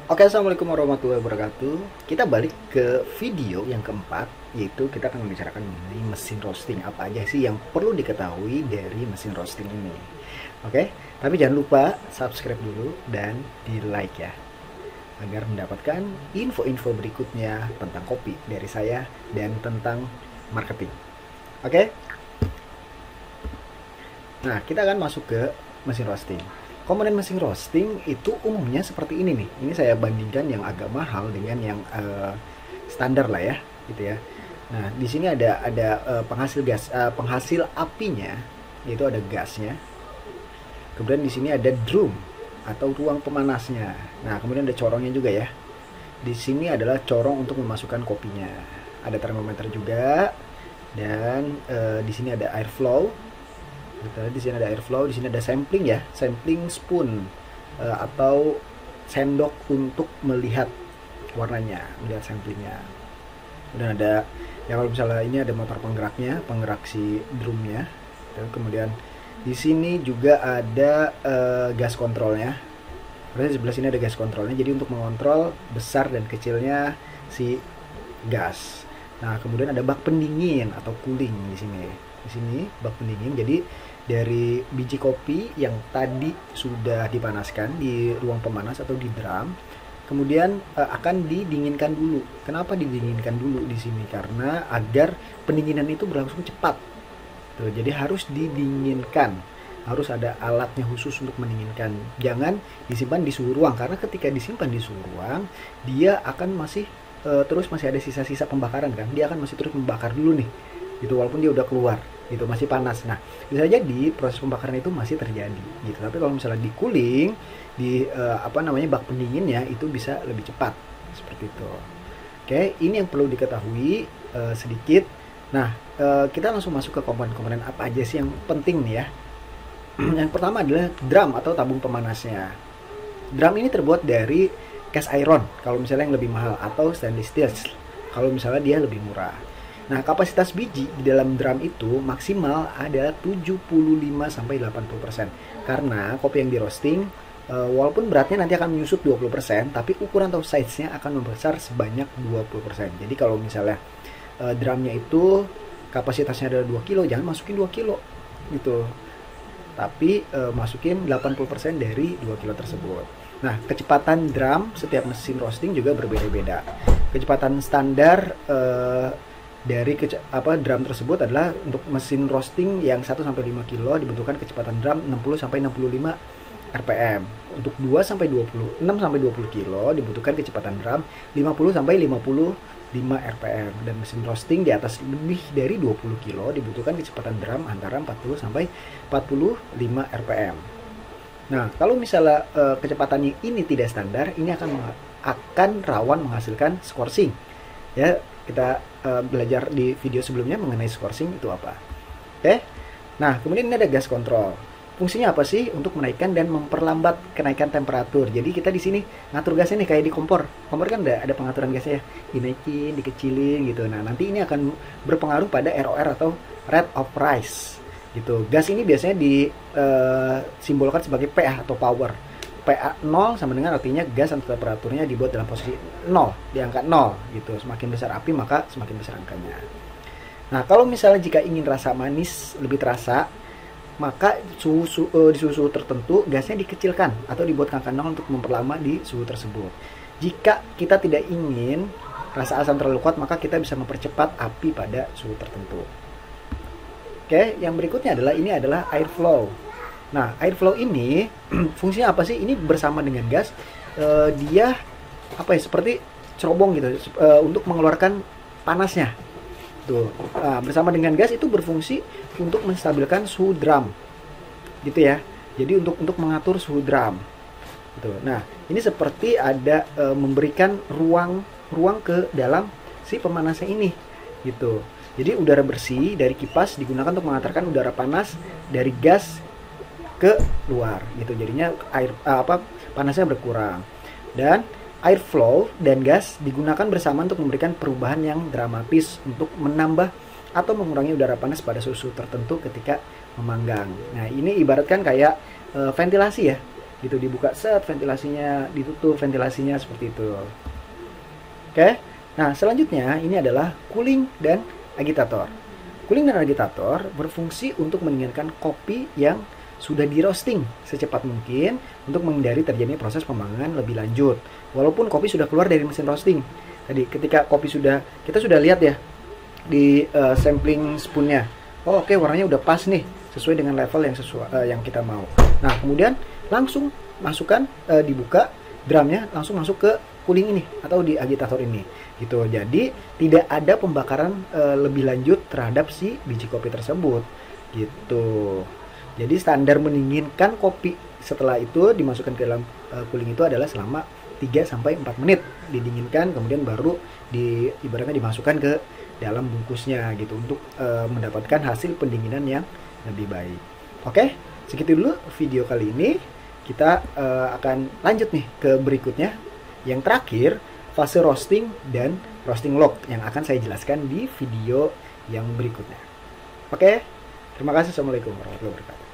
Oke, assalamualaikum warahmatullahi wabarakatuh. Kita balik ke video yang keempat, yaitu kita akan membicarakan mengenai mesin roasting. Apa aja sih yang perlu diketahui dari mesin roasting ini? Oke, tapi jangan lupa subscribe dulu dan di like ya, agar mendapatkan info-info berikutnya tentang kopi dari saya dan tentang marketing. Oke, nah kita akan masuk ke mesin roasting. Komponen mesin roasting itu umumnya seperti ini nih. Ini saya bandingkan yang agak mahal dengan yang standar lah ya, gitu ya. Nah, di sini ada penghasil gas, penghasil apinya, yaitu ada gasnya. Kemudian di sini ada drum atau ruang pemanasnya. Nah, kemudian ada corongnya juga ya. Di sini adalah corong untuk memasukkan kopinya. Ada termometer juga, dan di sini ada airflow. Di sini ada airflow, di sini ada sampling ya, sampling spoon atau sendok untuk melihat warnanya, melihat samplingnya. Dan ada ya, kalau misalnya ini ada motor penggeraknya, penggerak si drumnya. Dan kemudian di sini juga ada gas kontrolnya. Berarti sebelah sini ada gas kontrolnya, jadi untuk mengontrol besar dan kecilnya si gas. Nah, kemudian ada bak pendingin atau cooling di sini. Di sini bak pendingin, jadi dari biji kopi yang tadi sudah dipanaskan di ruang pemanas atau di drum, kemudian akan didinginkan dulu. Kenapa didinginkan dulu di sini? Karena agar pendinginan itu berlangsung cepat. Tuh, jadi harus didinginkan. Harus ada alatnya khusus untuk mendinginkan. Jangan disimpan di suhu ruang, karena ketika disimpan di suhu ruang, dia akan masih terus masih ada sisa-sisa pembakaran kan. Dia akan masih terus membakar dulu nih. Gitu, walaupun dia udah keluar, gitu, masih panas. Nah, bisa jadi proses pembakaran itu masih terjadi gitu. Tapi kalau misalnya di cooling, di bak pendinginnya, itu bisa lebih cepat seperti itu. Oke, ini yang perlu diketahui sedikit. Nah, kita langsung masuk ke komponen-komponen apa aja sih yang penting nih ya. Yang pertama adalah drum atau tabung pemanasnya. Drum ini terbuat dari cast iron kalau misalnya yang lebih mahal, atau stainless steel kalau misalnya dia lebih murah. Nah, kapasitas biji di dalam drum itu maksimal adalah 75-80%. Karena kopi yang di roasting, walaupun beratnya nanti akan menyusut 20%, tapi ukuran atau size-nya akan membesar sebanyak 20%. Jadi kalau misalnya drumnya itu kapasitasnya adalah 2 kilo, jangan masukin 2 kilo gitu. Tapi masukin 80% dari 2 kilo tersebut. Nah, kecepatan drum setiap mesin roasting juga berbeda-beda. Kecepatan standar dari drum tersebut adalah untuk mesin roasting yang 1-5 kilo dibutuhkan kecepatan drum 60-65 rpm. Untuk 2-20, 6-20 kilo dibutuhkan kecepatan drum 50-55 rpm. Dan mesin roasting di atas lebih dari 20 kilo dibutuhkan kecepatan drum antara 40-45 rpm. Nah, kalau misalnya kecepatannya ini tidak standar, ini akan rawan menghasilkan scoring. Ya, kita belajar di video sebelumnya mengenai scoring itu apa. Oke. Nah, kemudian ini ada gas control. Fungsinya apa sih? Untuk menaikkan dan memperlambat kenaikan temperatur. Jadi kita di sini ngatur gasnya nih kayak di kompor. Kompor kan ada pengaturan gasnya ya. Dinaikin, dikecilin gitu. Nah, nanti ini akan berpengaruh pada ROR atau rate of rise. Gitu. Gas ini biasanya disimbolkan sebagai PA atau power. PA 0 sama dengan artinya gas atau temperaturnya dibuat dalam posisi 0, di angka 0 gitu. Semakin besar api maka semakin besar angkanya. Nah, kalau misalnya jika ingin rasa manis lebih terasa, maka di suhu tertentu gasnya dikecilkan atau dibuat angka 0 untuk memperlama di suhu tersebut. Jika kita tidak ingin rasa asam terlalu kuat, maka kita bisa mempercepat api pada suhu tertentu. Oke, yang berikutnya adalah airflow. Nah, airflow ini fungsinya apa sih? Ini bersama dengan gas, dia seperti cerobong gitu, untuk mengeluarkan panasnya. Tuh, bersama dengan gas itu berfungsi untuk menstabilkan suhu drum, gitu ya. Jadi untuk mengatur suhu drum. Gitu. Nah, ini seperti ada memberikan ruang ke dalam si pemanasnya ini, gitu. Jadi udara bersih dari kipas digunakan untuk mengantarkan udara panas dari gas ke luar gitu. Jadinya panasnya berkurang. Dan airflow dan gas digunakan bersama untuk memberikan perubahan yang dramatis untuk menambah atau mengurangi udara panas pada suhu tertentu ketika memanggang. Nah, ini ibaratkan kayak ventilasi ya. gitu, dibuka set, ventilasinya ditutup, ventilasinya seperti itu. Oke, nah selanjutnya ini adalah cooling dan agitator. Cooling dan agitator berfungsi untuk meninggikan kopi yang sudah di roasting secepat mungkin untuk menghindari terjadinya proses pemanggangan lebih lanjut. Walaupun kopi sudah keluar dari mesin roasting. Tadi ketika kopi kita sudah lihat ya di sampling spoonnya. Oh oke, warnanya udah pas nih, sesuai dengan level yang yang kita mau. Nah kemudian langsung masukkan, dibuka drumnya, langsung masuk ke cooling ini atau di agitator ini gitu. Jadi tidak ada pembakaran lebih lanjut terhadap si biji kopi tersebut gitu. Jadi standar mendinginkan kopi setelah itu dimasukkan ke dalam cooling itu adalah selama 3-4 menit didinginkan, kemudian baru ibaratnya dimasukkan ke dalam bungkusnya gitu untuk mendapatkan hasil pendinginan yang lebih baik. Oke, segitu dulu video kali ini. Kita akan lanjut nih ke berikutnya. Yang terakhir, fase roasting dan roasting log yang akan saya jelaskan di video yang berikutnya. Oke, terima kasih. Assalamualaikum warahmatullahi wabarakatuh.